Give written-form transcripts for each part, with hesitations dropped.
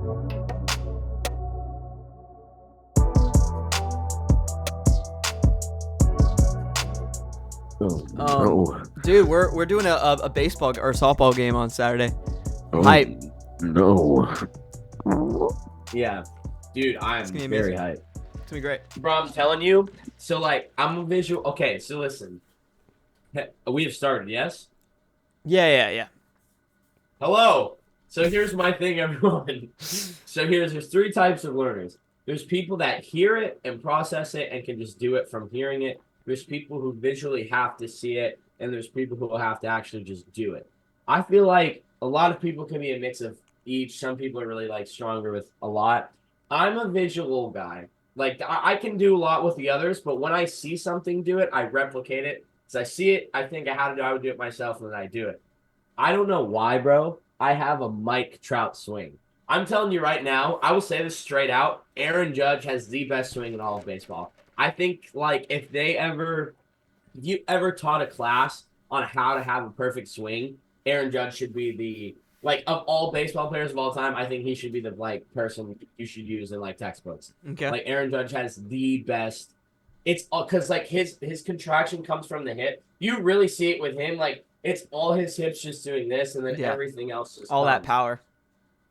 Oh, no. Dude, we're doing a baseball or softball game on Saturday. Oh, Hype. no. Yeah, dude, I'm It's gonna be very amazing. hyped. It's gonna be great. Bro, I'm telling you. So, like, I'm a visual. Okay, so listen. We have started, yes? Yeah. Hello. So here's my thing, everyone. So there's three types of learners. There's people that hear it and process it and can just do it from hearing it. There's people who visually have to see it, and there's people who will have to actually just do it. I feel like a lot of people can be a mix of each. Some people are really like stronger with a lot. I'm a visual guy. Like I can do a lot with the others, but when I see something do it, I replicate it. So I see it, I think how to do I would do it myself, and then I do it. I don't know why, bro. I have a Mike Trout swing. I'm telling you right now, I will say this straight out. Aaron Judge has the best swing in all of baseball. I think, like, if you ever taught a class on how to have a perfect swing, Aaron Judge should be like, of all baseball players of all time, I think he should be the, like, person you should use in, like, textbooks. Okay. Like, Aaron Judge has the best. It's because, like, his contraction comes from the hip. You really see it with him, like, it's all his hips just doing this, and then everything else just all that comes. power.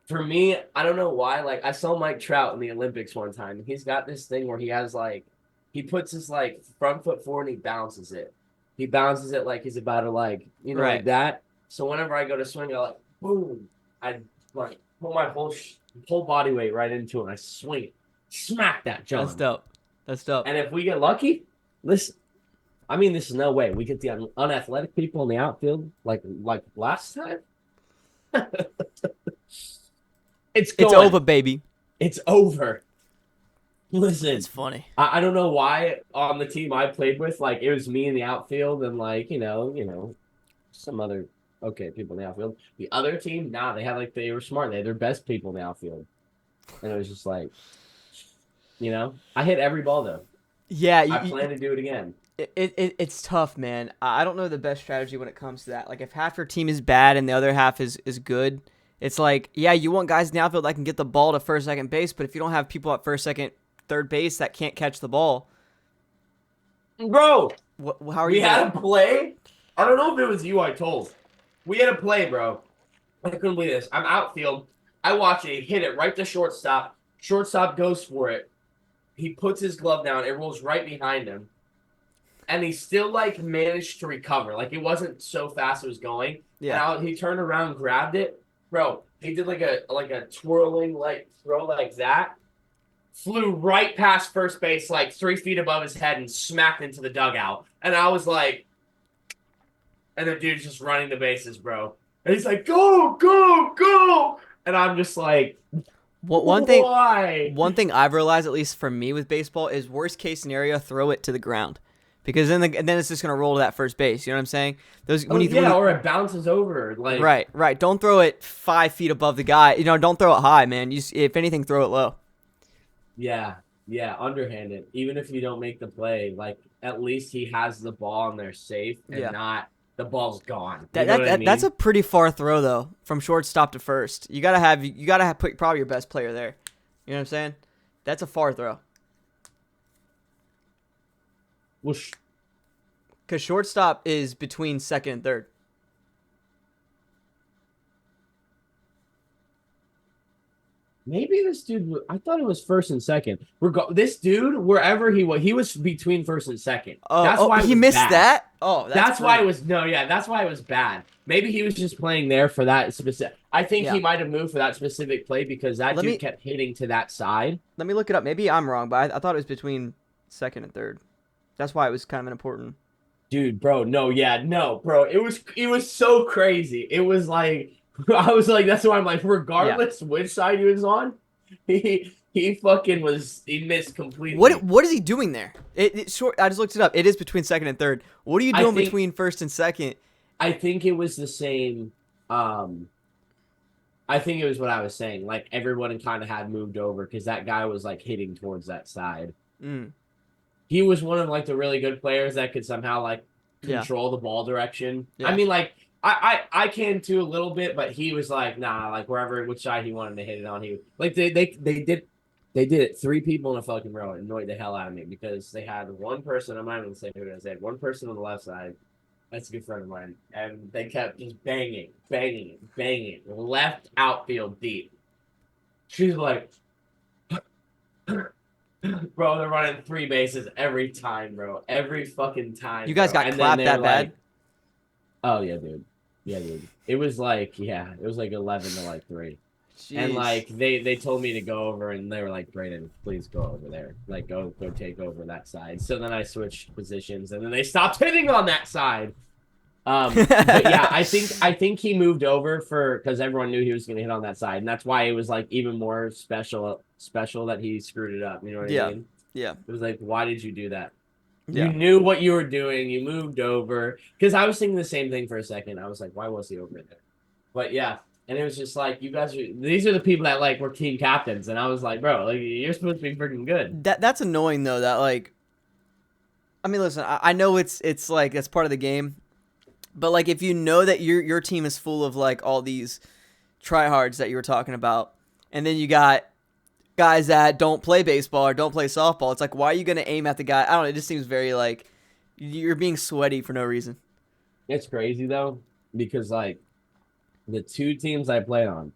For me, I don't know why. Like, I saw Mike Trout in the Olympics one time. He's got this thing where he has, like, he puts his, like, front foot forward and he bounces it. He bounces it like he's about to, like, you know, like that. So whenever I go to swing, I, like, boom. I, like, put my whole body weight right into it. And I swing it. Smack that jump. That's dope. And if we get lucky, listen. I mean, this is no way. We get the unathletic people in the outfield like last time. It's over, baby. It's over. Listen, It's funny. I don't know why on the team I played with, like, it was me in the outfield and, like, you know, some other people in the outfield. The other team, they were smart. They had their best people in the outfield. And it was just like, you know, I hit every ball though. Yeah, I plan to do it again. It's tough, man. I don't know the best strategy when it comes to that. Like, if half your team is bad and the other half is good, it's like, yeah, you want guys in the outfield that can get the ball to first, second base, but if you don't have people at first, second, third base that can't catch the ball, bro, how are you? We had a play. I don't know if it was you I told. We had a play, bro. I couldn't believe this. I'm outfield. I watch it. He hit it right to shortstop. Shortstop goes for it. He puts his glove down. It rolls right behind him. And he still, like, managed to recover. Like, it wasn't so fast it was going. Yeah. And he turned around, grabbed it. Bro, he did like a twirling, like, throw like that. Flew right past first base, like 3 feet above his head, and smacked into the dugout. And I was like, and the dude's just running the bases, bro. And he's like, go, go, go. And I'm just like, one why? thing I've realized, at least for me with baseball, is worst case scenario, throw it to the ground. Because then it's just gonna roll to that first base. You know what I'm saying? Or it bounces over. Like, right. Don't throw it 5 feet above the guy. You know, don't throw it high, man. If anything, throw it low. Yeah, underhanded. Even if you don't make the play, like, at least he has the ball and they're safe, and not the ball's gone. You know what I mean? That's a pretty far throw though, from shortstop to first. You gotta put probably your best player there. You know what I'm saying? That's a far throw. Whoosh. Because shortstop is between second and third. Maybe this dude, I thought it was first and second. This dude, wherever he was between first and second. That's why he missed that? Oh, that's why it was, that's why it was bad. Maybe he was just playing there for that specific. I think he might have moved for that specific play because that dude kept hitting to that side. Let me look it up. Maybe I'm wrong, but I thought it was between second and third. That's why it was kind of an important. Dude, bro, bro. It was so crazy. It was like, I was like, that's why I'm like, regardless which side he was on, he missed completely. What is he doing there? Short. I just looked it up. It is between second and third. What are you doing between first and second? I think it was the same. I think it was what I was saying. Like, everyone kind of had moved over because that guy was, like, hitting towards that side. He was one of, like, the really good players that could somehow, like, control the ball direction. I mean, like, I can too a little bit, but he was like, nah, like wherever which side he wanted to hit it on, he like they did it 3 people in a fucking row. It annoyed the hell out of me because they had one person. I'm not even gonna say who it is. They had one person on the left side. That's a good friend of mine, and they kept just banging, left outfield deep. She's like, bro, they're running 3 bases every time, bro. Every fucking time. You guys bro. got And clapped then that bad? like, oh yeah, dude. Yeah, dude. It was like 11 to like 3. Jeez. And like they told me to go over, and they were like, Brayden, please go over there. Like go take over that side. So then I switched positions, and then they stopped hitting on that side. But yeah, I think he moved over because everyone knew he was gonna hit on that side, and that's why it was like even more special that he screwed it up. You know what I mean? Yeah. It was like, why did you do that? Yeah. You knew what you were doing. You moved over. Because I was thinking the same thing for a second. I was like, why was he over there? But yeah, and it was just like, these are the people that like were team captains, and I was like, bro, like you're supposed to be freaking good. That's annoying though. That like, I mean, listen, I know it's like that's part of the game, but like if you know that your team is full of like all these tryhards that you were talking about, and then you got guys that don't play baseball or don't play softball, it's like, why are you gonna aim at the guy? I don't know. It just seems very like you're being sweaty for no reason. It's crazy though, because like the 2 teams I played on,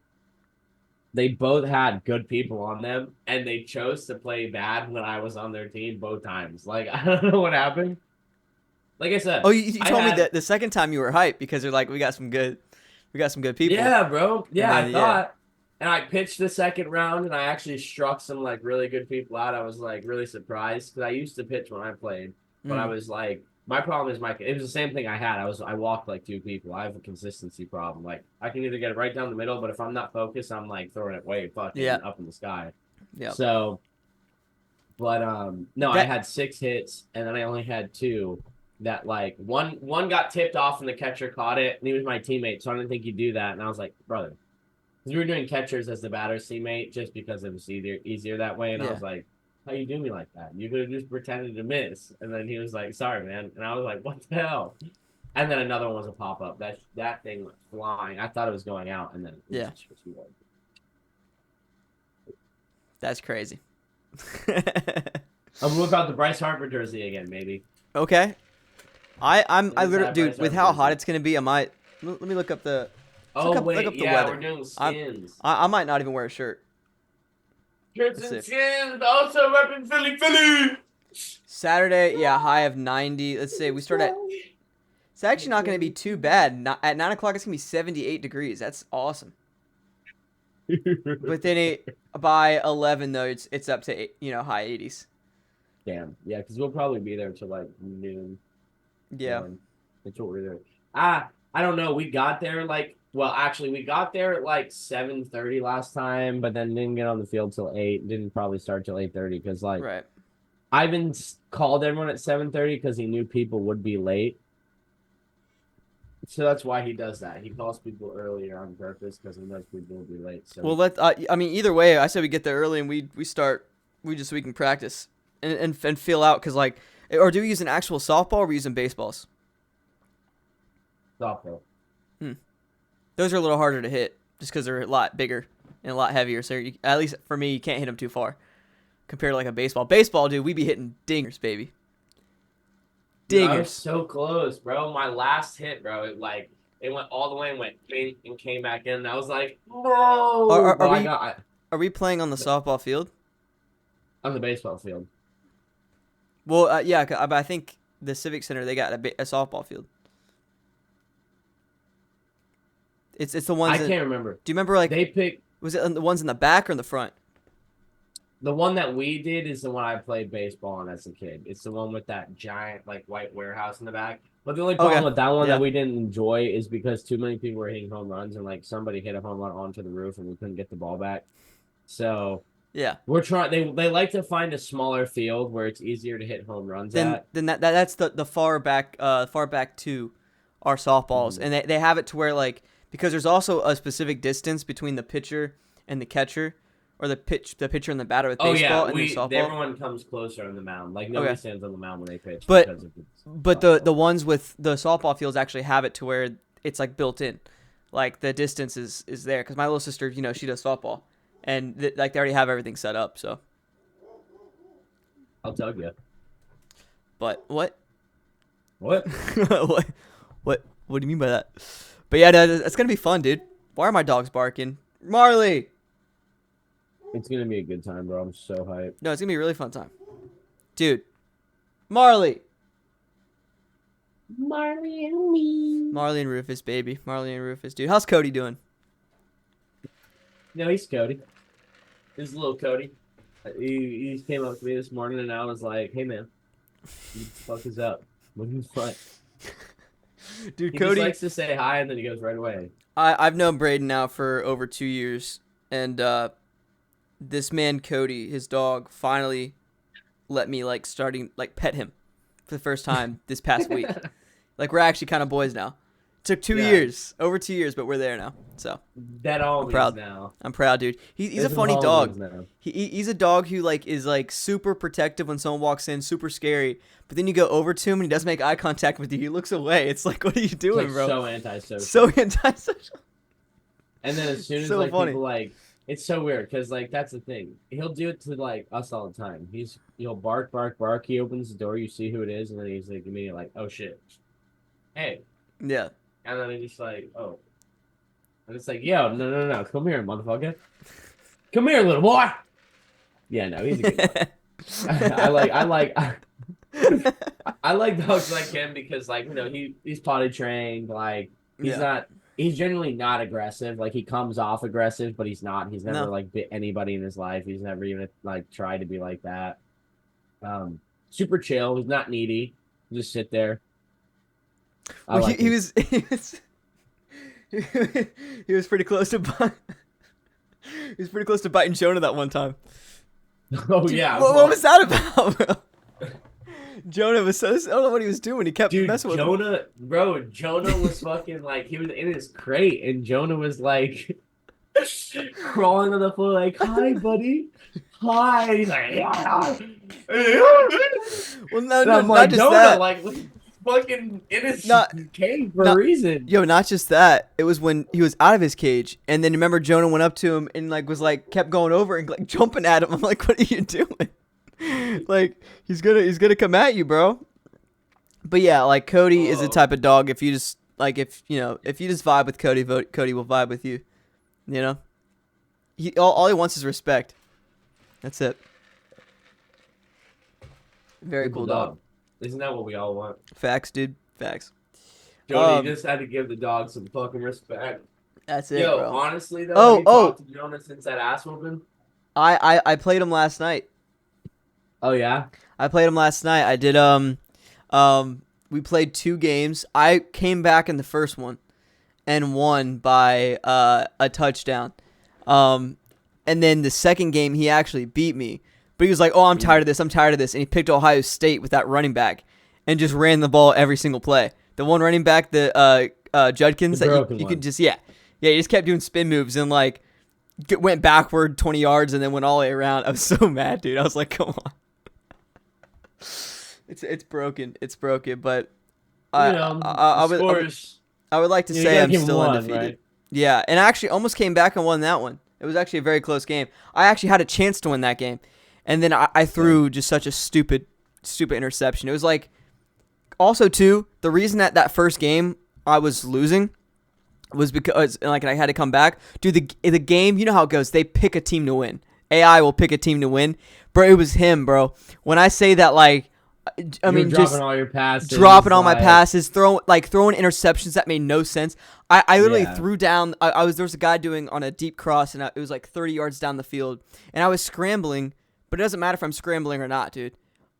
they both had good people on them, and they chose to play bad when I was on their team both times. Like, I don't know what happened. Like I said, Oh, you told me that the second time you were hyped because they're like, we got some good people. Yeah, bro. Yeah, And then, I thought. And I pitched the second round, and I actually struck some like really good people out. I was like really surprised because I used to pitch when I played, but I was like, my problem is it was the same thing I had. I walked like 2 people. I have a consistency problem. Like I can either get it right down the middle, but if I'm not focused, I'm like throwing it way fucking up in the sky. Yeah. So, but no, I had 6 hits, and then I only had 2 that like one got tipped off, and the catcher caught it, and he was my teammate, so I didn't think he'd do that, and I was like, brother. We were doing catchers as the batter's teammate just because it was easier that way. And I was like, how you do me like that? You could have just pretended to miss. And then he was like, sorry, man. And I was like, what the hell? And then another one was a pop-up. That thing was flying. I thought it was going out. And then it was That's crazy. I'm looking about the Bryce Harper jersey again, maybe. Okay. I literally, dude, with how hot it's going to be, I might, let me look up the... Look up the weather. We're doing skins. I might not even wear a shirt. Shirts and skins, also repping Philly. Saturday, high of 90. Let's say we start at... It's actually not going to be too bad. At 9 o'clock, it's going to be 78 degrees. That's awesome. But then by 11, though, it's up to, high 80s. Damn. Yeah, because we'll probably be there till like noon. Yeah. That's what we're doing. I don't know. We got there we got there at like 7:30 last time, but then didn't get on the field till 8. Didn't probably start till 8:30 because right. Ivan called everyone at 7:30 because he knew people would be late. So that's why he does that. He calls people earlier on purpose because he knows people will be late. So either way, I said we get there early and we can practice and feel out because or do we use an actual softball or are we using baseballs? Softball. Those are a little harder to hit just because they're a lot bigger and a lot heavier. So at least for me, you can't hit them too far compared to like a baseball. Baseball, dude, we be hitting dingers, baby. Dingers. Dude, I was so close, bro. My last hit, bro, it went all the way and went bing and came back in. And I was like, no. Are we playing on the softball field? On the baseball field. Well, I think the Civic Center, they got a softball field. It's the ones. I can't remember. Do you remember they picked? Was it the ones in the back or in the front? The one that we did is the one I played baseball on as a kid. It's the one with that giant white warehouse in the back. But the only problem with that one that we didn't enjoy is because too many people were hitting home runs and somebody hit a home run onto the roof and we couldn't get the ball back. So we're trying. They like to find a smaller field where it's easier to hit home runs at. Then that's the far back to our softballs, and they have it to where because there's also a specific distance between the pitcher and the catcher, or the pitcher and the batter with baseball and the softball. Everyone comes closer on the mound. Nobody stands on the mound when they pitch. But the ones with the softball fields actually have it to where it's like built in, like the distance is there because my little sister, you know, she does softball, and like they already have everything set up. So, I'll tell you. but what? What? What do you mean by that? But yeah, it's gonna be fun, dude. Why are my dogs barking? Marley. It's gonna be a good time, bro. I'm so hyped. No, it's gonna be a really fun time, dude. Marley. Marley and me. Marley and Rufus, baby. Marley and Rufus, dude. How's Cody doing? No, he's Cody. This is little Cody. He came up to me this morning, and I was like, "Hey, man, what the fuck is up? What are you fun?" Dude, He Cody just likes to say hi, and then he goes right away. I've known Brayden now for over 2 years, and this man Cody, his dog, finally let me like pet him for the first time this past week. Like we're actually kind of boys now. Took 2 years, over 2 years, but we're there now. So That all I'm means proud. now. I'm proud, dude. He's a This is funny all it dog. means now. He's a dog who like is like super protective when someone walks in, super scary. But then you go over to him and he doesn't make eye contact with you. He looks away. It's like, what are you It's, doing, like, bro? so antisocial. So antisocial. And then as soon as So like funny. people like, it's so weird because like that's the thing. He'll do it to like us all the time. He'll bark, bark, bark. He opens the door, you see who it is, and then he's like immediately like, "Oh shit, hey!" Yeah. And then he's just like, "Oh," and it's like, "Yo, no, come here, motherfucker, come here, little boy." Yeah, no, he's a good dog. I like dogs like him because like you know he's potty trained. Like he's generally not aggressive. Like he comes off aggressive, but he's not. He's never No. like bit anybody in his life. He's never even like tried to be like that. Super chill. He's not needy. Just sit there. I Well, like he him. was he was pretty close to he was pretty close to biting Jonah that one time. Oh Dude, yeah. what was that about, bro? Jonah was so I don't know what he was doing. He kept Dude, messing with him. Jonah was fucking like he was in his crate and Jonah was like crawling on the floor like, "Hi, buddy. Hi." He's like, "Yeah." Well, no, And I'm like, not just Jonah, that. like fucking in his Not- cage for not- a reason. Yo, not just that. It was when he was out of his cage, and then remember Jonah went up to him and like was like kept going over and like jumping at him. I'm like, what are you doing? Like he's gonna come at you, bro. But yeah, like Cody is the type of dog. If you just like if you just vibe with Cody, Cody will vibe with you. You know, all he wants is respect. That's it. Very cool dog. Isn't that what we all want? Facts, dude. Facts. Jody just had to give the dog some fucking respect. That's it, Yo, bro. honestly though, Oh, have you talked to Jonah since that ass whooping? I played him last night. Oh yeah? I played him last night. I did we played 2 games. I came back in the first one and won by a touchdown. And then the second game he actually beat me. But he was like, "Oh, I'm tired of this. I'm tired of this." And he picked Ohio State with that running back and just ran the ball every single play. The one running back, the Judkins, The that broken you one. could just he just kept doing spin moves and like went backward 20 yards and then went all the way around. I was so mad, dude. I was like, "Come on." It's broken. It's broken, but I would like to say I'm still undefeated. Right? Yeah, and I actually almost came back and won that one. It was actually a very close game. I actually had a chance to win that game, and then I threw just such a stupid interception. It was like, also too, the reason that first game I was losing was because like I had to come back. Dude, the game, you know how it goes. They pick a team to win. AI will pick a team to win, bro. It was him, bro. When I say that, like, I mean, dropping just all your passes, dropping all my passes, throwing interceptions that made no sense. I literally threw down. There was a guy doing on a deep cross, and it was like 30 yards down the field, and I was scrambling, but it doesn't matter if I'm scrambling or not, dude.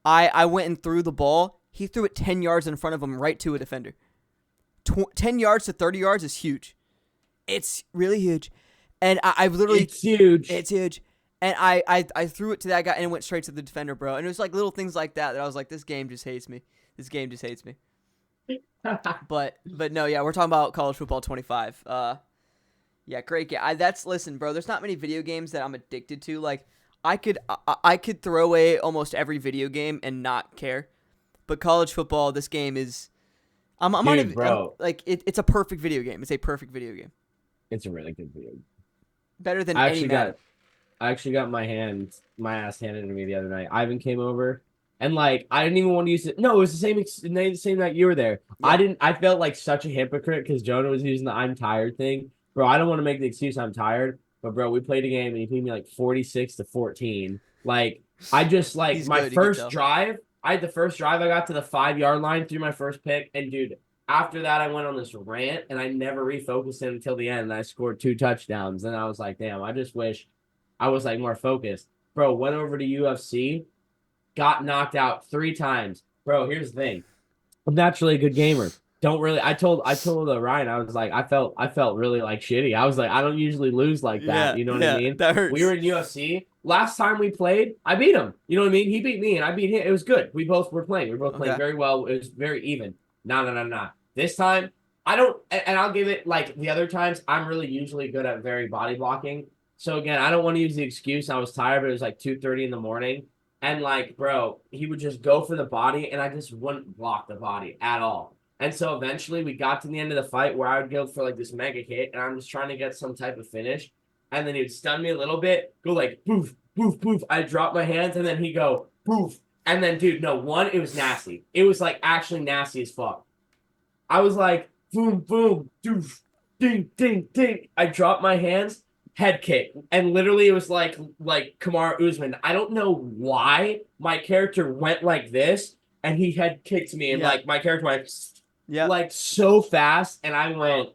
I went and threw the ball. He threw it 10 yards in front of him, right to a defender. 10 yards to 30 yards is huge. It's really huge, and I've literally It's huge. It's huge. And I threw it to that guy and it went straight to the defender, bro. And it was like little things like that I was like, this game just hates me. This game just hates me. But no, yeah, we're talking about college football 25. Yeah, great game. Listen, bro. There's not many video games that I'm addicted to. Like, I could throw away almost every video game and not care. But college football, this game is I'm Dude, not even bro. it's a perfect video game. It's a perfect video game. It's a really good video. Better than I any actually Madden. got I actually got my ass handed to me the other night. Ivan came over, and like I didn't even want to use it. No, it was the same night you were there. Yeah. I felt like such a hypocrite because Jonah was using the I'm tired thing. Bro, I don't want to make the excuse I'm tired, but bro, we played a game and he beat me like 46-14. Like I just like He's my good, you can first tell. drive. I had the first drive. I got to the 5 yard line, threw my first pick, and dude, after that, I went on this rant and I never refocused it until the end. And I scored 2 touchdowns. And I was like, damn, I just wish I was like more focused. Bro, went over to UFC, got knocked out 3 times. Bro, here's the thing. I'm naturally a good gamer. Don't really I told Ryan, I was like, I felt really like shitty. I was like, I don't usually lose like that. Yeah, You know what I yeah, mean? that We were hurts. in UFC. Last time we played, I beat him. You know what I mean? He beat me and I beat him. It was good. We both were playing. We were both playing Okay. very well. It was very even. No. This time, I don't and I'll give it like the other times, I'm really usually good at very body blocking. So again, I don't want to use the excuse I was tired, but it was like 2:30 in the morning. And like, bro, he would just go for the body, and I just wouldn't block the body at all. And so eventually we got to the end of the fight where I would go for like this mega hit, and I'm just trying to get some type of finish. And then he would stun me a little bit, go like poof, poof, poof. I drop my hands, and then he go poof. And then, dude, no, it was nasty. It was like actually nasty as fuck. I was like, boom, boom, doof, ding, ding, ding. I dropped my hands, head kick, and literally it was like Kamar Usman. I don't know why my character went like this, and he head kicked me, and Yeah. like my character went Yep. like so fast, and I went,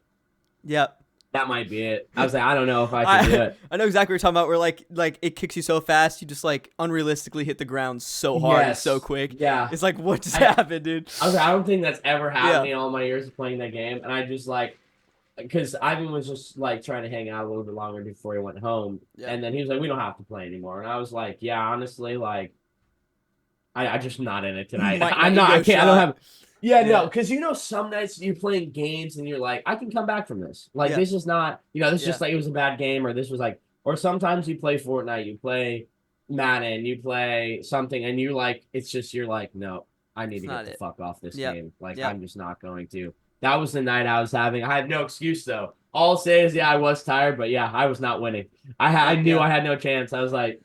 Yep. that might be it. I was like, I don't know if I can do it. I know exactly what you're talking about. Where like it kicks you so fast, you just like unrealistically hit the ground so hard and Yes. so quick. Yeah. It's like, what just happened, dude? I was like, I don't think that's ever happened Yeah. in all my years of playing that game, and I just like, because Ivan was just like trying to hang out a little bit longer before he went home, Yeah. and then he was like, "We don't have to play anymore," and I was like, "Yeah, honestly, like, I just not in it tonight. My I'm not. I ego can't. I don't shot. have." Yeah, Yeah. no, because some nights you're playing games and you're like, I can come back from this. Like, Yeah. this is not, this is just Yeah. like it was a bad game, or this was like, or sometimes you play Fortnite, you play Madden, you play something, and you like, it's just you're like, no, I need It's to not get the it. fuck off this Yep. game. Like, Yep. I'm just not going to. That was the night I was having. I had no excuse though. All I'll say is, yeah, I was tired, but yeah, I was not winning. I knew Yeah. I had no chance. I was like,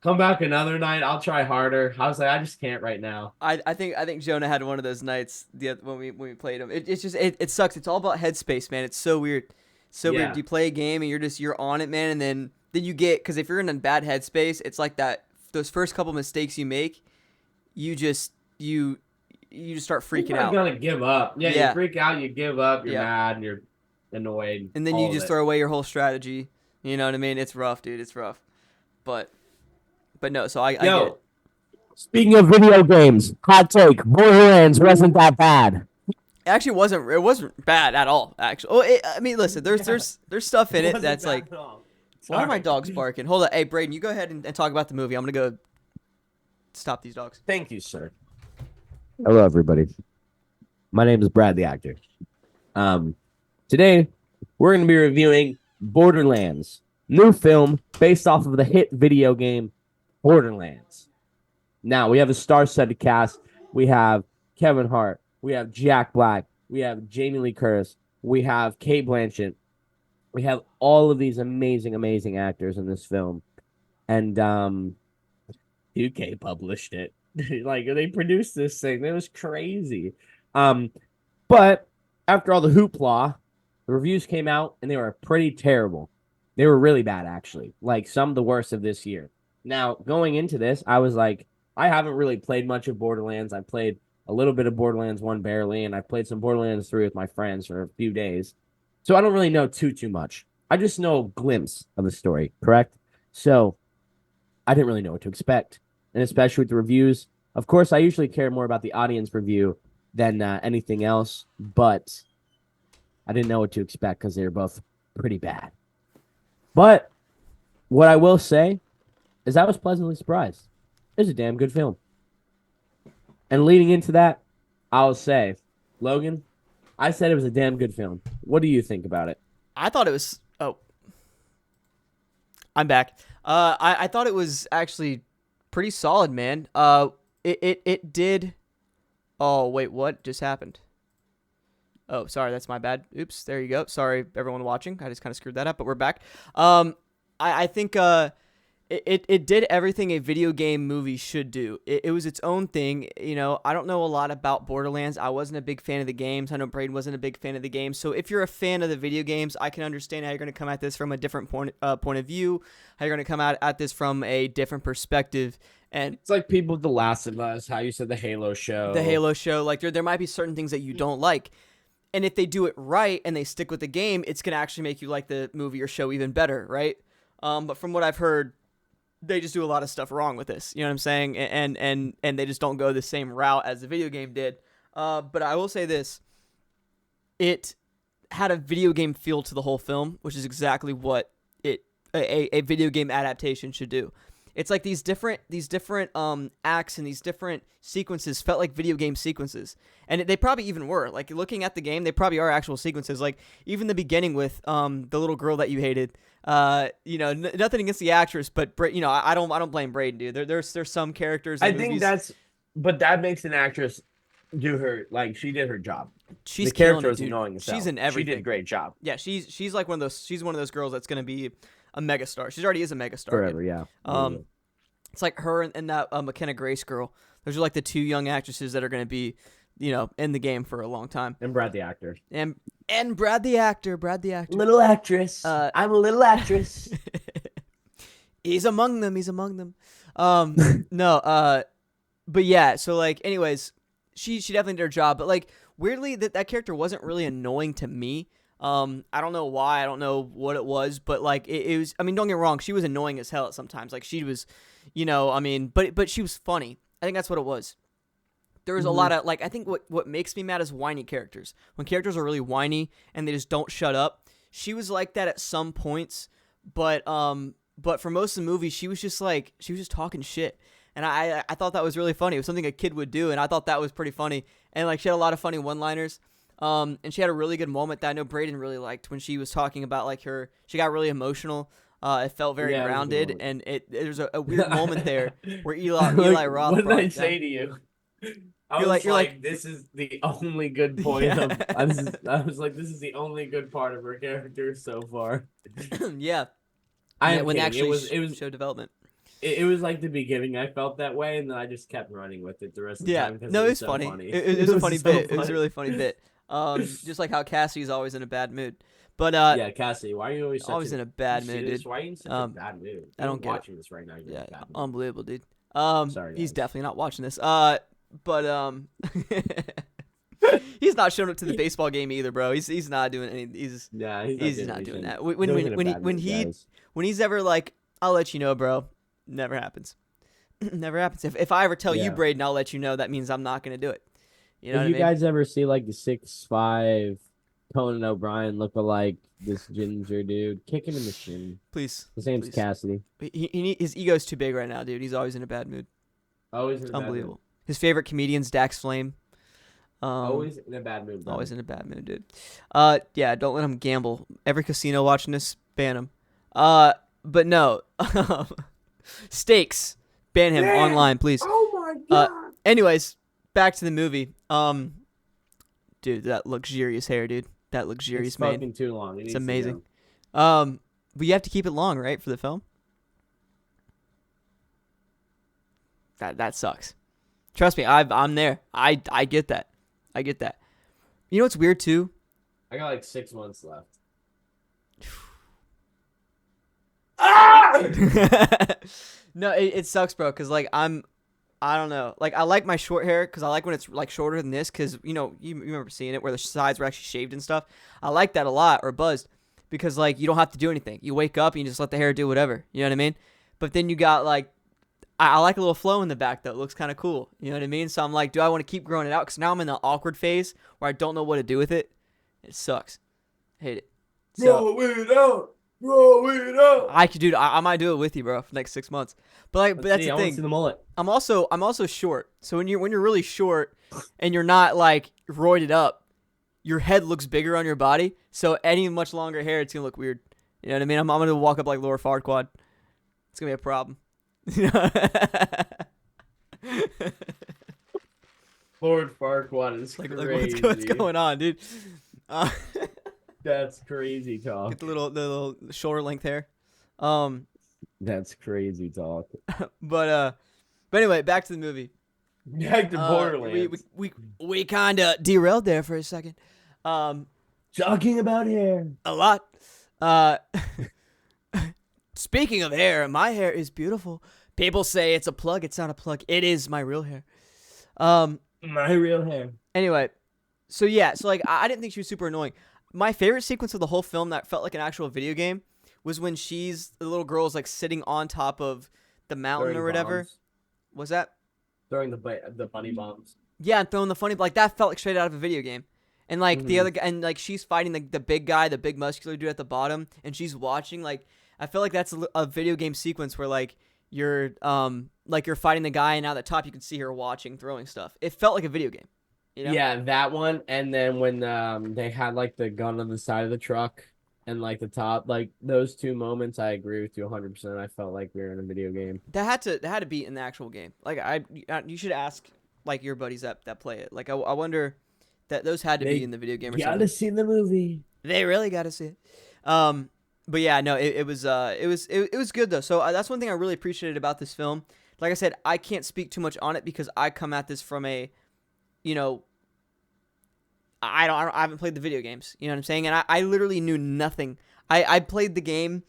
come back another night. I'll try harder. I was like, I just can't right now. I think Jonah had one of those nights when we played him. It's just it sucks. It's all about headspace, man. It's so weird. So weird. Yeah. You play a game and you're on it, man, and then you get, because if you're in a bad headspace, it's like that. Those first couple mistakes you make, you just start freaking You're out, gonna give up. Yeah, Yeah. you freak out, you give up, you're Yeah. mad, and you're annoyed. and then all you of just it. throw away your whole strategy. You know what I mean? It's rough, dude. It's rough. But no. So I get Yo, it. speaking of video games, hot take: Borderlands wasn't that bad. It actually wasn't bad at all. Actually, I mean, listen, there's stuff in it Wasn't that's bad like. at all. Why are my Sorry. dogs barking? Hold on. Hey, Brayden, you go ahead and talk about the movie. I'm going to go stop these dogs. Thank you, sir. Hello, everybody. My name is Brad, the actor. Today we're going to be reviewing Borderlands, new film based off of the hit video game Borderlands. Now we have a star-studded cast. We have Kevin Hart. We have Jack Black. We have Jamie Lee Curtis. We have Cate Blanchett. We have all of these amazing, amazing actors in this film. And UK published it. Like, they produced this thing. It was crazy. But after all the hoopla, the reviews came out and they were pretty terrible. They were really bad, actually. Like, some of the worst of this year. Now, going into this, I was like, I haven't really played much of Borderlands. I played a little bit of Borderlands 1 barely, and I played some Borderlands 3 with my friends for a few days. So I don't really know too much. I just know a glimpse of the story, correct? So I didn't really know what to expect. And especially with the reviews. Of course, I usually care more about the audience review than anything else, but I didn't know what to expect because they were both pretty bad. But what I will say is I was pleasantly surprised. It was a damn good film. And leading into that, I'll say, Logan, I said it was a damn good film. What do you think about it? I thought it was. Oh, I'm back. I thought it was actually pretty solid, man. It did. Oh wait, what just happened? Oh, sorry, that's my bad. Oops, there you go. Sorry, everyone watching. I just kind of screwed that up, but we're back. I think it did everything a video game movie should do. It was its own thing. You know, I don't know a lot about Borderlands. I wasn't a big fan of the games. I know Brayden wasn't a big fan of the games. So if you're a fan of the video games, I can understand how you're going to come at this from a different point of view, how you're going to come at this from a different perspective. And It's like people with The Last of Us, how you said the Halo show. like there might be certain things that you don't like. And if they do it right and they stick with the game, it's going to actually make you like the movie or show even better, right? But from what I've heard, they just do a lot of stuff wrong with this. You know what I'm saying? And they just don't go the same route as the video game did. But I will say this. It had a video game feel to the whole film, which is exactly what a video game adaptation should do. It's like these different acts and these different sequences felt like video game sequences, and they probably even were. Like looking at the game, they probably are actual sequences. Like even the beginning with the little girl that you hated. You know, nothing against the actress, but you know, I don't blame Brayden, dude. There's some characters. I think but that makes an actress do her she did her job. She's the character killing it, was dude. annoying as hell. She's in everything. She did a great job. Yeah, she's like one of those girls that's gonna be a megastar. She already is a megastar. Forever, yeah. It's like her and that McKenna Grace girl. Those are like the two young actresses that are going to be, you know, in the game for a long time. And Brad the actor. And Brad the actor. Little actress. I'm a little actress. He's among them. No. But yeah. So like, anyways, she definitely did her job. But like, weirdly, that character wasn't really annoying to me. I don't know why. I don't know what it was, but like it was. I mean, don't get me wrong. She was annoying as hell at sometimes. Like she was, you know. I mean, but she was funny. I think that's what it was. There was a lot of like. I think what makes me mad is whiny characters. When characters are really whiny and they just don't shut up. She was like that at some points, but for most of the movie, she was just talking shit. And I thought that was really funny. It was something a kid would do, and I thought that was pretty funny. And like she had a lot of funny one-liners. And she had a really good moment that I know Brayden really liked when she was talking about like she got really emotional. It felt very grounded, and there's a weird moment there where Eli Roth. What did I say to you? I was like, this is the only good point I was like, this is the only good part of her character so far. Yeah. When actually it was show development. It was like the beginning. I felt that way, and then I just kept running with it the rest of the time. No, it was so funny. It was a funny so bit. funny. It was a really funny bit. Just like how Cassie's always in a bad mood. But yeah, Cassie, why are you always in a bad mood, dude? Why are you in such a bad mood? I don't get watching this right now. You're in a bad mood. Unbelievable, dude. Sorry, he's guys. definitely not watching this. But he's not showing up to the baseball game either, bro. He's not doing any. He's not doing that. When he's ever like, I'll let you know, bro. Never happens. Never happens. If I ever tell you, Brayden, I'll let you know. That means I'm not gonna do it. You know what I mean? Guys ever see like the 6'5" Conan O'Brien lookalike, this ginger dude kicking in the shin? Please. His name's Cassidy. His ego's too big right now, dude. He's always in a bad mood. Always in a unbelievable. Bad mood. His favorite comedian's Dax Flame. Always in a bad mood. Brother. Always in a bad mood, dude. Yeah, don't let him gamble. Every casino watching this, ban him. But no. Stakes. Ban him online, please. Oh my god. Anyways, back to the movie. Dude, that luxurious hair, dude. That luxurious mane. It's fucking too long. It's amazing. But you have to keep it long, right, for the film? That sucks. Trust me, I'm there. I get that. I get that. You know what's weird too? I got like 6 months left. No, it sucks, bro. Cause like I don't know. Like I like my short hair because I like when it's like shorter than this. Cause you know you remember seeing it where the sides were actually shaved and stuff. I like that a lot, or buzzed, because like you don't have to do anything. You wake up and you just let the hair do whatever. You know what I mean? But then you got like I like a little flow in the back though. It looks kind of cool. You know what I mean? So I'm like, do I want to keep growing it out? Cause now I'm in the awkward phase where I don't know what to do with it. It sucks. Hate it. Grow it out. Grow it out. I might do it with you, bro, for the next 6 months. But that's the thing. See the mullet. I'm also short. So when you're really short and you're not like roided up, your head looks bigger on your body. So any much longer hair, it's gonna look weird. You know what I mean? I'm gonna walk up like Laura Farquaad. It's gonna be a problem. Lord Farquaad is like, crazy. what's going on, dude? Uh, That's crazy talk. get the little shoulder length hair. Um, That's crazy talk. but anyway, back to the movie. Back to Borderlands. We kind of derailed there for a second. Talking about hair. A lot. Speaking of hair, my hair is beautiful. People say it's a plug. It's not a plug. It is my real hair. My real hair. Anyway, so yeah, so like I didn't think she was super annoying. My favorite sequence of the whole film that felt like an actual video game was when the little girl's like sitting on top of the mountain or whatever. Bombs. Was that? Throwing the bunny bombs. Yeah, and throwing the funny, like that felt like straight out of a video game. And like the other guy, and like she's fighting the big guy, the big muscular dude at the bottom, and she's watching. Like I feel like that's a video game sequence where like you're fighting the guy, and out the top you can see her watching, throwing stuff. It felt like a video game. You know? Yeah, that one. And then when they had like the gun on the side of the truck and like the top, like those two moments, I agree with you 100%. I felt like we were in a video game. That had to be in the actual game. Like you should ask like your buddies that play it. Like I wonder that those had to be in the video game or something. Gotta see the movie. They really got to see it. But yeah, no, it was good though. So that's one thing I really appreciated about this film. Like I said, I can't speak too much on it because I come at this from a, you know, I haven't played the video games. You know what I'm saying? And I literally knew nothing. I played the game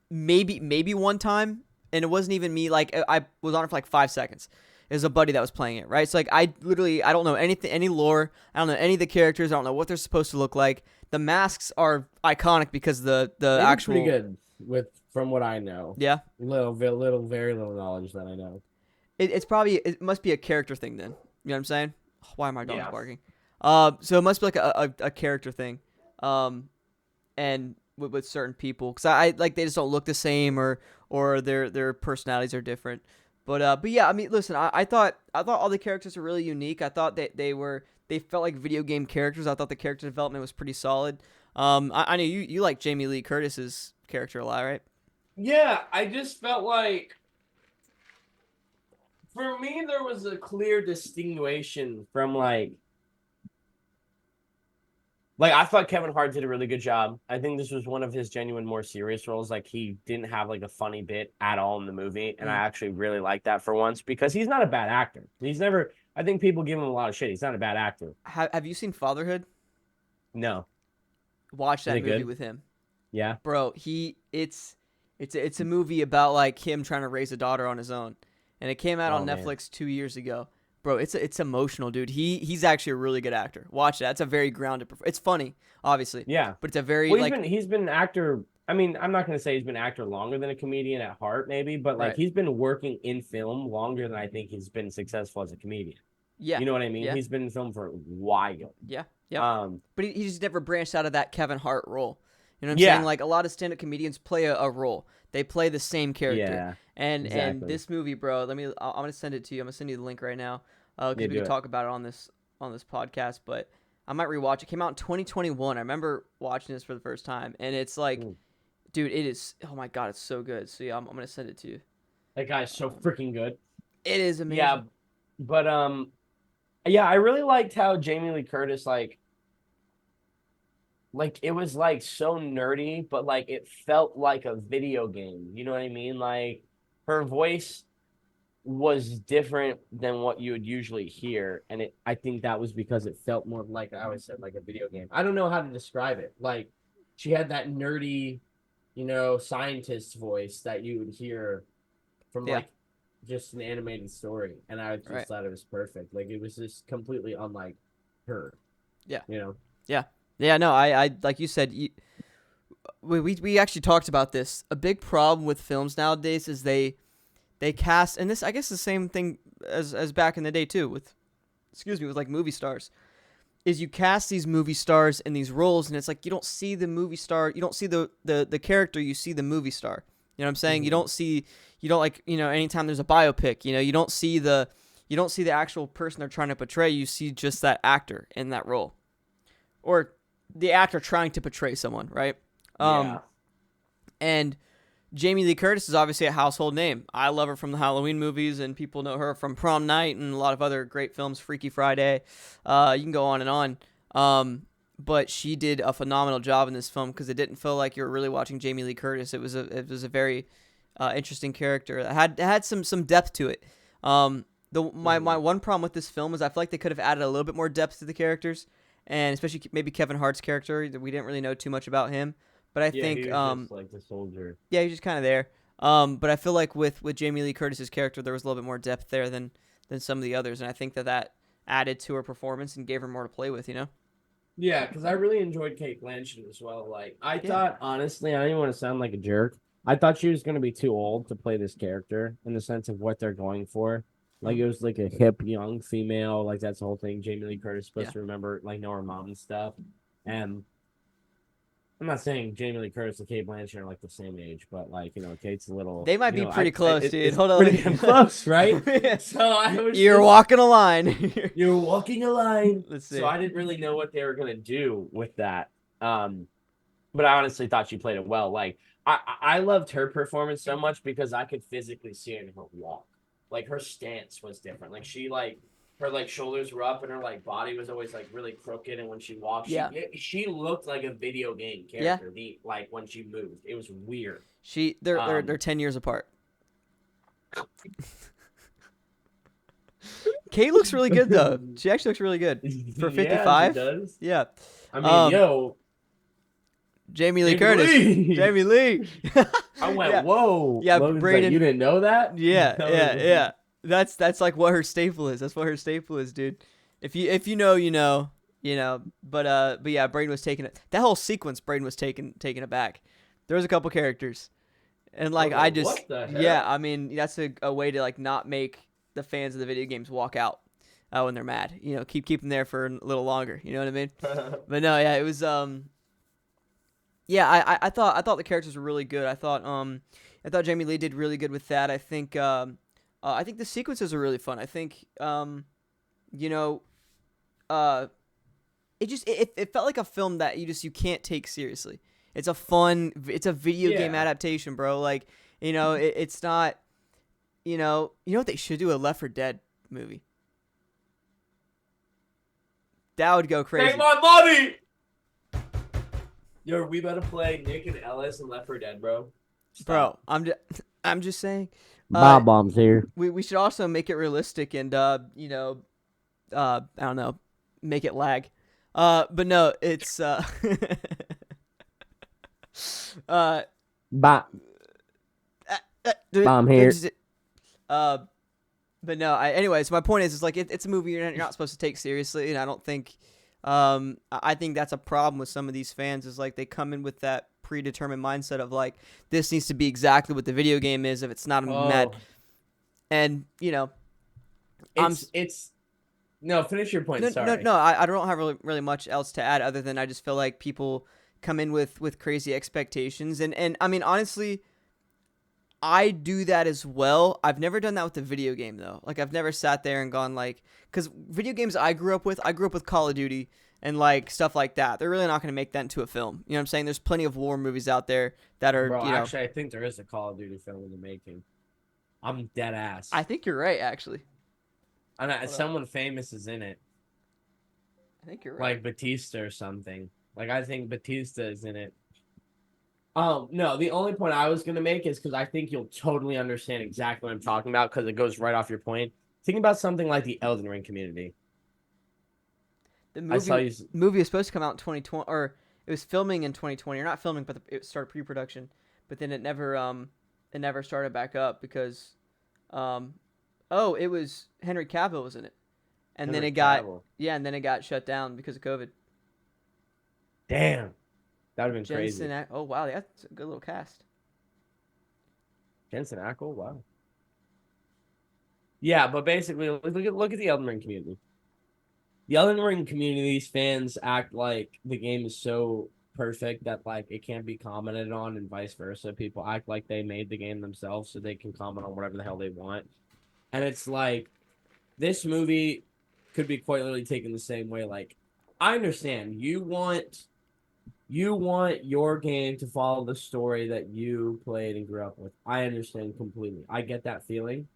maybe one time, and it wasn't even me. Like I was on it for like 5 seconds. It was a buddy that was playing it, right? So like I don't know anything, any lore. I don't know any of the characters. I don't know what they're supposed to look like. The masks are iconic because the actual pretty good from what I know. Yeah. Very little knowledge that I know. It must be a character thing then. You know what I'm saying? Why are my dogs barking? So it must be like a character thing, and with certain people, because I like they just don't look the same or their personalities are different. But yeah, I mean, listen, I thought all the characters are really unique. I thought that they felt like video game characters. I thought the character development was pretty solid. I know you like Jamie Lee Curtis's character a lot, right? Yeah, I just felt like, for me, there was a clear distinguishing from like I thought Kevin Hart did a really good job. I think this was one of his genuine more serious roles. Like he didn't have like a funny bit at all in the movie, and I actually really liked that for once because he's not a bad actor. I think people give him a lot of shit. He's not a bad actor. Have you seen Fatherhood? No. Watch that movie good? with him. Yeah. Bro, it's a movie about like him trying to raise a daughter on his own, and it came out on Netflix 2 years ago. Bro, it's emotional, dude. He's actually a really good actor. Watch that. It's a very grounded. It's funny, obviously. Yeah, but it's a very he's been an actor. I mean, I'm not gonna say he's been an actor longer than a comedian at heart, maybe, but like he's been working in film longer than I think he's been successful as a comedian. Yeah, you know what I mean. Yeah. He's been in film for a while. Yeah, yeah. But he just never branched out of that Kevin Hart role. You know what I'm saying? Like a lot of stand-up comedians play a role. They play the same character. Yeah. And this movie, bro, I'm gonna send it to you. I'm gonna send you the link right now. Because we can talk about it on this podcast, but I might rewatch it. It came out in 2021. I remember watching this for the first time, and it's like, dude, it is. Oh my god, it's so good. So yeah, I'm gonna send it to you. That guy's so freaking good. It is amazing. Yeah, but yeah, I really liked how Jamie Lee Curtis like it was like so nerdy, but like it felt like a video game. You know what I mean? Like her voice was different than what you would usually hear, and I think that was because it felt more like I always said, like a video game. I don't know how to describe it. Like she had that nerdy, scientist voice that you would hear from like just an animated story, and I just thought it was perfect. Like it was just completely unlike her. Yeah. Yeah, no, I like you said, we actually talked about this. A big problem with films nowadays is they cast, and this I guess the same thing as back in the day too with like movie stars, is you cast these movie stars in these roles, and it's like you don't see the movie star, you don't see the character, you see the movie star. You know what I'm saying? Mm-hmm. You don't like anytime there's a biopic, you don't see the actual person they're trying to portray. You see just that actor in that role, or the actor trying to portray someone, right? And Jamie Lee Curtis is obviously a household name. I love her from the Halloween movies, and people know her from Prom Night and a lot of other great films, Freaky Friday. You can go on and on. but she did a phenomenal job in this film because it didn't feel like you were really watching Jamie Lee Curtis. It was a very interesting character. It had some depth to it. My one problem with this film is I feel like they could have added a little bit more depth to the characters, and especially maybe Kevin Hart's character. We didn't really know too much about him, but I think he was just like the soldier. Yeah, he's just kind of there. But I feel like with Jamie Lee Curtis's character, there was a little bit more depth there than some of the others, and I think that added to her performance and gave her more to play with. Yeah, because I really enjoyed Kate Blanchett as well. Like, I thought, honestly, I don't even want to sound like a jerk. I thought she was going to be too old to play this character in the sense of what they're going for. Like, it was like a hip, young female. Like, that's the whole thing. Jamie Lee Curtis is supposed to remember, like, know her mom and stuff. And I'm not saying Jamie Lee Curtis and Kate Blanchett are, like, the same age, but, like, Kate's a little... They might be pretty close, dude. It's Hold on. pretty damn close, right? So I was You're walking a line. You're walking a line. Let's see. So I didn't really know what they were going to do with that. But I honestly thought she played it well. Like, I loved her performance so much because I could physically see it in her walk. Like, her stance was different. Like, her shoulders were up and her body was always really crooked, and when she walked, she looked like a video game character. When she moved, it was weird. They're 10 years apart. Kate looks really good though. She actually looks really good for 55. Yeah, she does. Yeah. I mean, Jamie Lee Curtis. Jamie Lee. I went, whoa. Yeah, Logan's Brayden. Like, you didn't know that? Yeah. That's like what her staple is. That's what her staple is, dude. If you know, you know. But yeah, Brayden was taking it. That whole sequence, Brayden was taking it back. There was a couple characters, and what the hell? Yeah, I mean that's a way to not make the fans of the video games walk out when they're mad. Keep them there for a little longer. You know what I mean? But no, yeah, it was yeah, I thought the characters were really good. I thought Jamie Lee did really good with that. I think the sequences are really fun. I think it felt like a film that you can't take seriously. It's a video game adaptation, bro. Like, it's not, you know what they should do? A Left 4 Dead movie. That would go crazy. Take my money! Yo, we better play Nick and Ellis and Left 4 Dead, bro. Stop. Bro, I'm just saying. Bob Bomb's here. We should also make it realistic and I don't know, make it lag. But no, it's Bomb here. But no, anyways, my point is it's a movie you're not supposed to take seriously, and I don't think I think that's a problem with some of these fans is they come in with that predetermined mindset of this needs to be exactly what the video game is. If it's not, I'm mad. And it's no, finish your point. Sorry. No, I don't have really much else to add other than I just feel like people come in with crazy expectations, and I mean honestly, I do that as well. I've never done that with the video game though. I've never sat there and gone because video games I grew up with Call of Duty and stuff like that. They're really not going to make that into a film. You know what I'm saying? There's plenty of war movies out there that are. Bro, actually, I think there is a Call of Duty film in the making. I'm dead ass. I think you're right, actually. Someone famous is in it. I think you're right. Like Batista or something. I think Batista is in it. No, the only point I was going to make is because I think you'll totally understand exactly what I'm talking about because it goes right off your point. Think about something like the Elden Ring community. The movie was supposed to come out in 2020, or it was filming in 2020, or not filming, but it started pre-production, but then it never started back up because, it was Henry Cavill was in it, and then it got shut down because of COVID. Damn. That would have been crazy. Oh, wow. That's a good little cast. Jensen Ackles? Wow. Yeah, but basically, look at the Elden Ring community. The Elden Ring community's fans act like the game is so perfect that, it can't be commented on and vice versa. People act like they made the game themselves so they can comment on whatever the hell they want. And it's this movie could be quite literally taken the same way. I understand. You want your game to follow the story that you played and grew up with. I understand completely. I get that feeling.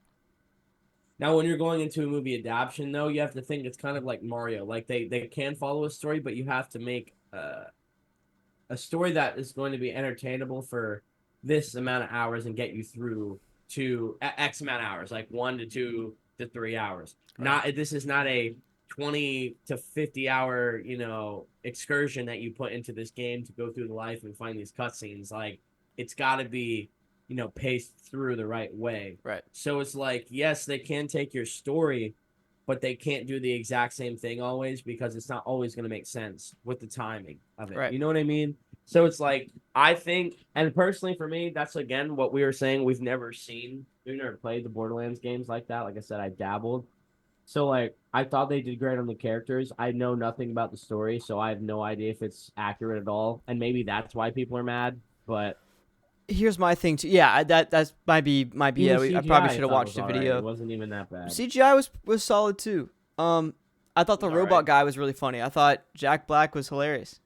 Now, when you're going into a movie adaptation, though, you have to think it's kind of like Mario. Like they can follow a story, but you have to make a story that is going to be entertainable for this amount of hours and get you through to X amount of hours, like 1 to 2 to 3 hours. Right. Not this is not a 20 to 50 hour, excursion that you put into this game to go through the life and find these cutscenes. Like it's got to be, paced through the right way. Right. So it's like, yes, they can take your story, but they can't do the exact same thing always because it's not always going to make sense with the timing of it. Right. You know what I mean? So it's like, I think, and personally for me, that's again what we were saying. We've never played the Borderlands games like that. Like I said, I dabbled. So like, I thought they did great on the characters. I know nothing about the story, so I have no idea if it's accurate at all. And maybe that's why people are mad. But Here's my thing too. Yeah, that might be. Yeah, I probably should have watched the right. video. It wasn't even that bad. CGI was solid too. I thought the robot guy was really funny. I thought Jack Black was hilarious.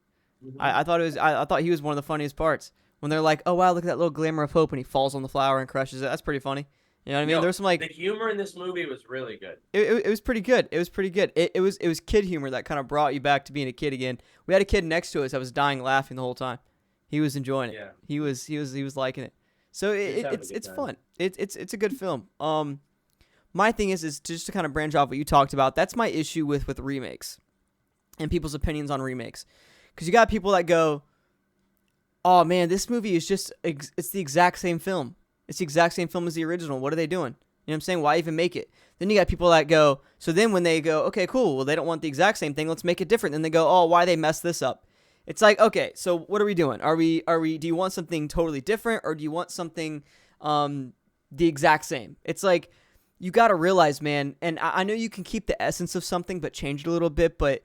Mhm. I thought I thought he was one of the funniest parts when they're like, "Oh wow, look at that little glimmer of hope," and he falls on the flower and crushes it. That's pretty funny. You know what I mean? No, there was some like the humor in this movie was really good. it was pretty good. It was pretty good. It was kid humor that kind of brought you back to being a kid again. We had a kid next to us that was dying laughing the whole time. He was enjoying it. Yeah. He was liking it. So it's fun. It's a good film. My thing is just to kind of branch off what you talked about. That's my issue with remakes and people's opinions on remakes. Because you got people that go, "Oh man, this movie is just it's the exact same film. It's the exact same film as the original. What are they doing? You know what I'm saying? Why even make it?" Then you got people that go, so then when they go, "Okay, cool. Well, they don't want the exact same thing. Let's make it different." Then they go, "Oh, why they mess this up?" It's like, okay, so what are we doing? Are we do you want something totally different or do you want something the exact same? It's like you got to realize, man, and I know you can keep the essence of something but change it a little bit, but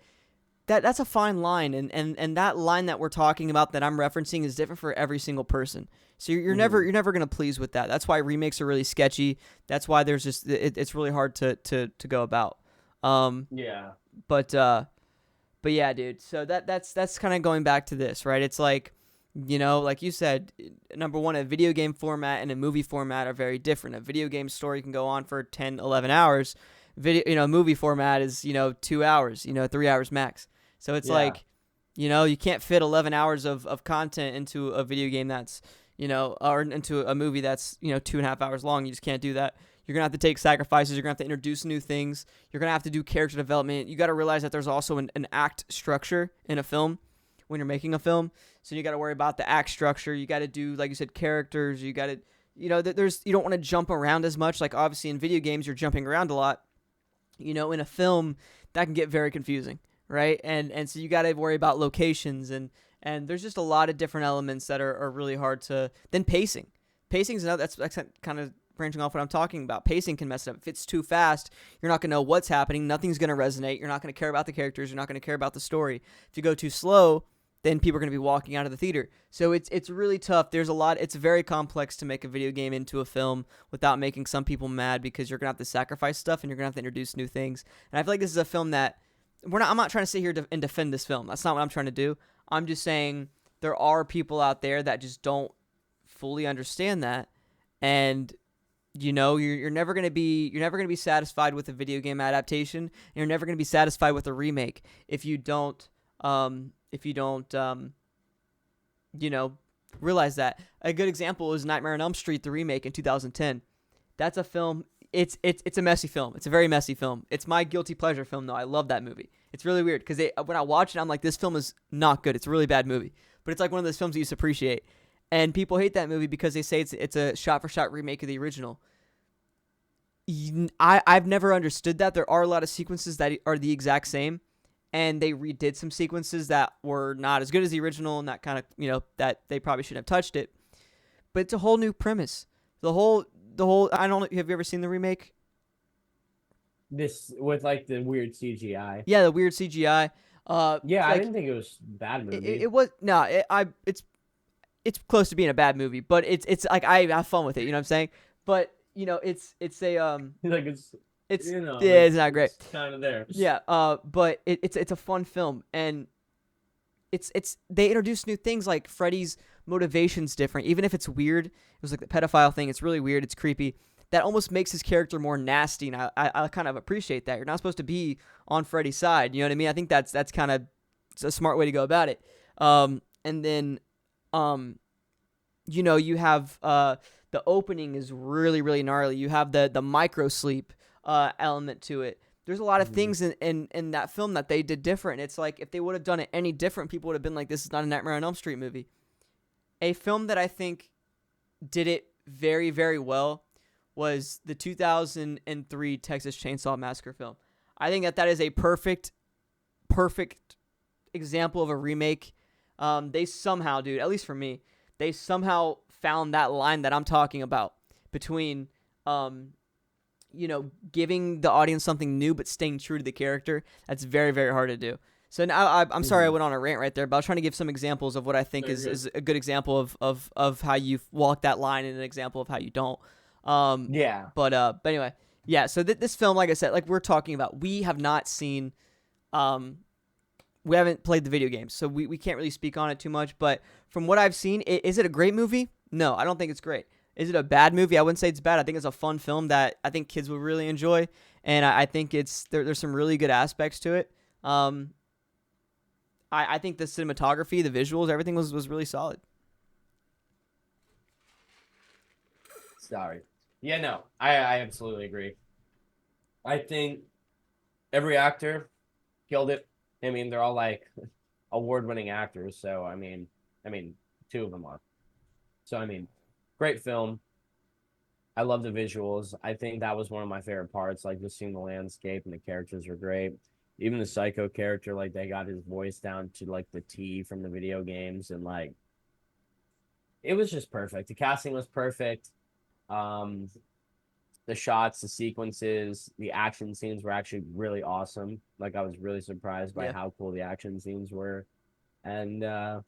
that's a fine line, and that line that we're talking about that I'm referencing is different for every single person. So you're never going to please with that. That's why remakes are really sketchy. That's why there's just it's really hard to go about. Yeah. But yeah, dude. So that's kind of going back to this, right? It's like, like you said, number one, a video game format and a movie format are very different. A video game story can go on for 10, 11 hours. Movie format is, 2 hours, 3 hours max. So it's like, you can't fit 11 hours of content into a video game that's, or into a movie that's, 2.5 hours long. You just can't do that. You're going to have to take sacrifices. You're going to have to introduce new things. You're going to have to do character development. You got to realize that there's also an act structure in a film when you're making a film. So you got to worry about the act structure. You got to do, like you said, characters. You got to, you don't want to jump around as much. Like obviously in video games, you're jumping around a lot. In a film, that can get very confusing, right? And so you got to worry about locations and there's just a lot of different elements that are really hard to. Then pacing. Pacing is another. That's kind of branching off what I'm talking about. Pacing can mess it up. If it's too fast, you're not going to know what's happening. Nothing's going to resonate. You're not going to care about the characters. You're not going to care about the story. If you go too slow, then people are going to be walking out of the theater. So it's really tough. There's a lot. It's very complex to make a video game into a film without making some people mad because you're going to have to sacrifice stuff and you're going to have to introduce new things. And I feel like this is a film that I'm not trying to sit here and defend this film. That's not what I'm trying to do. I'm just saying there are people out there that just don't fully understand that. And you're never going to be satisfied with a video game adaptation. And you're never going to be satisfied with a remake if you don't realize that. A good example is Nightmare on Elm Street, the remake in 2010. That's a film. It's a messy film. It's a very messy film. It's my guilty pleasure film, though. I love that movie. It's really weird because when I watch it, I'm like, this film is not good. It's a really bad movie. But it's like one of those films that you used to appreciate. And people hate that movie because they say it's a shot-for-shot remake of the original. I've never understood that. There are a lot of sequences that are the exact same, and they redid some sequences that were not as good as the original, and that kind of, that they probably shouldn't have touched it. But it's a whole new premise. The whole. I don't know. Have you ever seen the remake? This with like the weird CGI. Yeah, the weird CGI. Yeah, I didn't think it was a bad movie. It was no. It's close to being a bad movie, but it's like I have fun with it. You know what I'm saying? But it's a like it's yeah, it's not great. It's kind of there. Yeah. But it's a fun film, and it's they introduce new things like Freddy's motivation's different, even if it's weird. It was like the pedophile thing. It's really weird. It's creepy. that almost makes his character more nasty, and I kind of appreciate that. You're not supposed to be on Freddy's side, you know what I mean? I think that's kind of a smart way to go about it. And then, you have the opening is really, really gnarly. You have the micro sleep element to it. There's a lot of things in that film that they did different. It's like if they would have done it any different, people would have been like, this is not a Nightmare on Elm Street movie. A film that I think did it very, very well was the 2003 Texas Chainsaw Massacre film. I think that is a perfect example of a remake. They somehow, dude, at least for me, they somehow found that line that I'm talking about between, giving the audience something new but staying true to the character. That's very, very hard to do. So now I'm sorry I went on a rant right there, but I was trying to give some examples of what I think is a good example of how you walk that line and an example of how you don't. But anyway, yeah. So this film, like I said, like we're talking about, we have not seen, we haven't played the video games, so we can't really speak on it too much. But from what I've seen, is it a great movie? No, I don't think it's great. Is it a bad movie? I wouldn't say it's bad. I think it's a fun film that I think kids will really enjoy, and I think there's some really good aspects to it. I think the cinematography, the visuals, everything was really solid. Sorry. Yeah, no, I absolutely agree. I think every actor killed it. I mean, they're all like award-winning actors, so I mean, two of them are. So I mean, great film. I love the visuals. I think that was one of my favorite parts, like just seeing the landscape and the characters were great. Even the Psycho character, like they got his voice down to like the T from the video games, and like it was just perfect. The casting was perfect. The shots, the sequences, the action scenes were actually really awesome. Like I was really surprised by how cool the action scenes were. And yeah,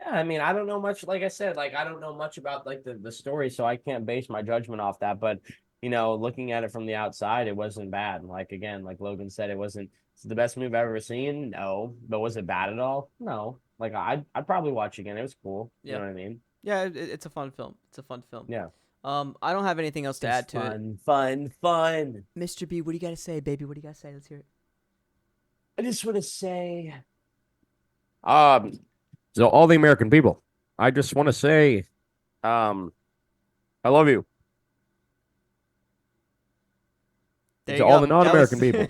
I mean, I don't know much, like I said, like I don't know much about like the story, so I can't base my judgment off that. But looking at it from the outside, it wasn't bad. Like again, like Logan said, it's the best movie I've ever seen. No. But was it bad at all? No. Like I'd probably watch again. It was cool. You know what I mean? Yeah, it's a fun film. It's a fun film. Yeah. I don't have anything else to add to it. Fun. Mr. B, what do you got to say, baby? What do you got to say? Let's hear it. I just want to say, So all the American people, I just want to say, I love you. There To you all go. the non-American people,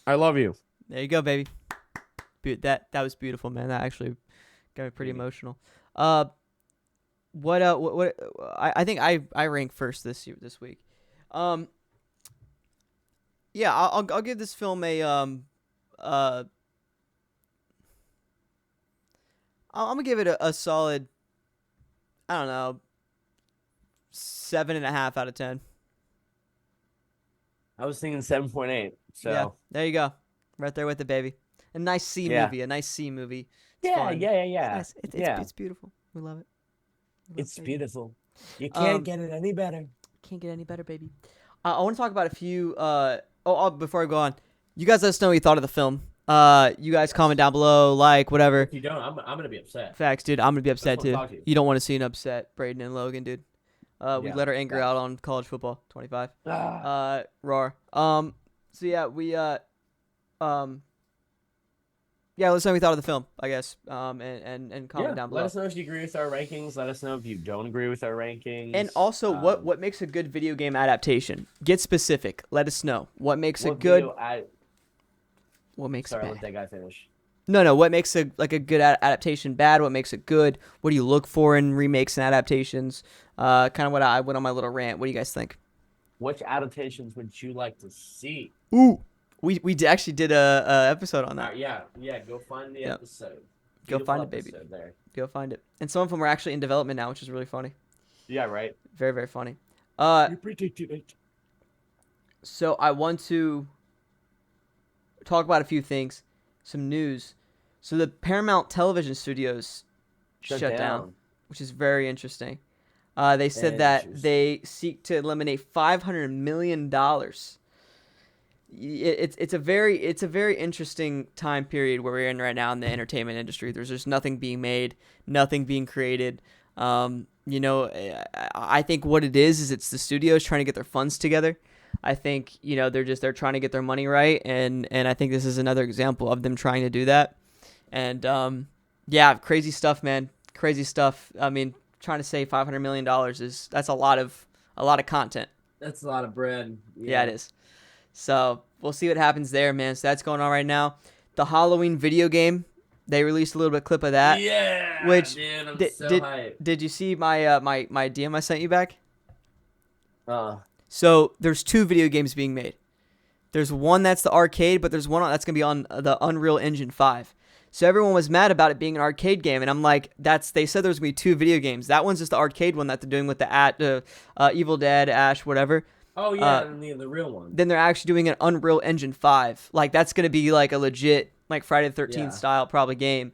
I love you. There you go, baby. That was beautiful, man. That actually got me pretty emotional. What I think I rank first this week. Yeah, I'll give this film a I'm gonna give it a solid, I don't know, 7.5 out of 10. I was thinking 7.8. So yeah, there you go, right there with the baby. A nice C movie. It's fun. Yeah. It's nice. It's beautiful. We love it. It's beautiful. You can't get it any better. Can't get any better, baby. I want to talk about a few. Before I go on, you guys let us know what you thought of the film. You guys comment down below, like, whatever. If you don't, I'm gonna be upset. Facts, dude. I'm gonna be upset too. To You don't want to see an upset Brayden and Logan, dude. We let our anger out on college football 25. Roar. So yeah, we yeah, let us know what you thought of the film, I guess. And comment down below. Let us know if you agree with our rankings. Let us know if you don't agree with our rankings. And also, what makes a good video game adaptation? Get specific. Let us know. What makes it good? What makes it bad? Let that guy finish. No. What makes a good adaptation bad? What makes it good? What do you look for in remakes and adaptations? Kind of what I went on my little rant. What do you guys think? Which adaptations would you like to see? Ooh. We actually did a episode on that. Yeah. Go find the episode. Go find it, baby. There. Go find it. And some of them are actually in development now, which is really funny. Yeah, right. Very, very funny. You predicted it. So I want to talk about a few things, some news. So the Paramount Television Studios shut down, which is very interesting. They said that they seek to eliminate $500 million. It's a very interesting time period where we're in right now in the entertainment industry. There's just nothing being made, nothing being created. You know, I think what it is it's the studios trying to get their funds together. I think, you know, they're trying to get their money right, and I think this is another example of them trying to do that. And yeah, crazy stuff, man. Crazy stuff. I mean, trying to save $500 million that's a lot of content. That's a lot of bread. Yeah, it is. So we'll see what happens there, man. So that's going on right now. The Halloween video game, they released a little bit of clip of that. Yeah, Which dude, I'm did, so did, hyped. did you see my my DM I sent you back? So there's 2 video games being made. There's one that's the arcade, but there's one that's gonna be on the Unreal Engine 5. So everyone was mad about it being an arcade game, and I'm like, they said there's gonna be 2 video games. That one's just the arcade one that they're doing with the Evil Dead, Ash, whatever. Oh yeah, and the real one. Then they're actually doing an Unreal Engine 5. Like that's gonna be like a legit like Friday the 13th style probably game.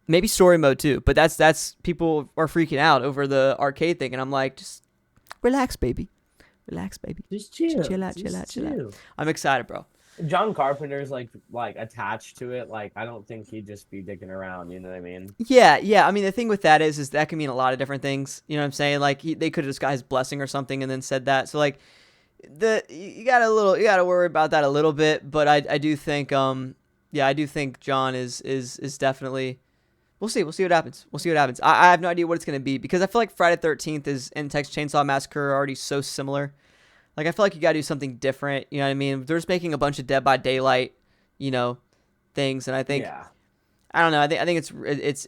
Maybe story mode too. But that's people are freaking out over the arcade thing, and I'm like, just relax, baby. Relax, baby. Just chill. Chill out. I'm excited, bro. John Carpenter's like attached to it. Like I don't think he'd just be dicking around. You know what I mean? Yeah. I mean, the thing with that is that can mean a lot of different things. You know what I'm saying? Like they could have just got his blessing or something and then said that. So like, you gotta worry about that a little bit. But I do think I do think John is definitely. We'll see what happens. I have no idea what it's gonna be because I feel like Friday the 13th and Texas Chainsaw Massacre are already so similar. Like I feel like you gotta do something different. You know what I mean? They're just making a bunch of Dead by Daylight, you know, things, and I think I don't know. I think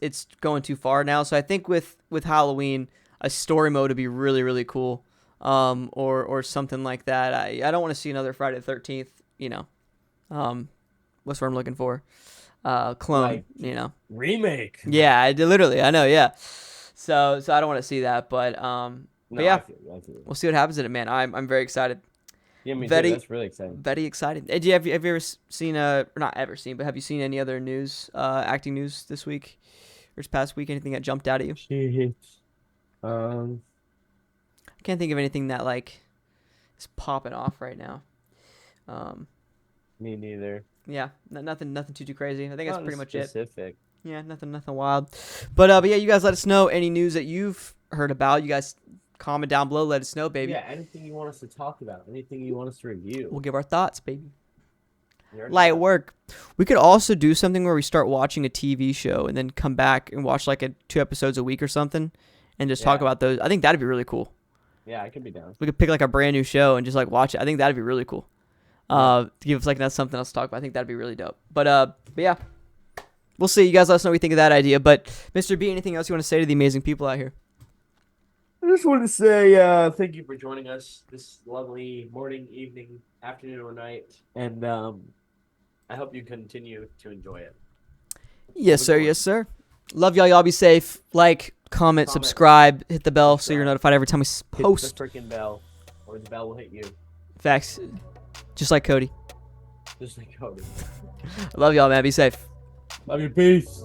it's going too far now. So I think with Halloween, a story mode would be really really cool, or something like that. I don't want to see another Friday the 13th. You know, what's what I'm looking for. Clone, like, you know, remake. Yeah, I know. Yeah, so I don't want to see that, but yeah, I feel you. We'll see what happens in it, man. I'm very excited. Yeah, me too. That's really exciting. Very excited. Hey, have you ever seen or not ever seen, but have you seen any other news, acting news this week or this past week? Anything that jumped out at you? I I can't think of anything that like is popping off right now. Me neither. Yeah, nothing too crazy. I think that's pretty much specific. it. Yeah, nothing wild. But yeah, you guys let us know any news that you've heard about. You guys comment down below. Let us know, baby. Yeah, anything you want us to talk about, anything you want us to review. We'll give our thoughts, baby. Light work. We could also do something where we start watching a TV show and then come back and watch like 2 episodes a week or something, and just talk about those. I think that'd be really cool. Yeah, I could be down. We could pick like a brand new show and just like watch it. I think that'd be really cool. To give us like that's something else to talk about. I think that'd be really dope. But yeah, we'll see. You guys let us know what you think of that idea. But Mr. B, anything else you want to say to the amazing people out here? I just want to say thank you for joining us this lovely morning, evening, afternoon, or night, and I hope you continue to enjoy it. Yes, sir. Yes, sir. Love y'all. Y'all be safe. Like, comment, subscribe, hit the bell so you're notified every time we post. Hit the freaking bell, or the bell will hit you. Facts. Just like Cody. Just like Cody. Love y'all, man. Be safe. Love you. Peace.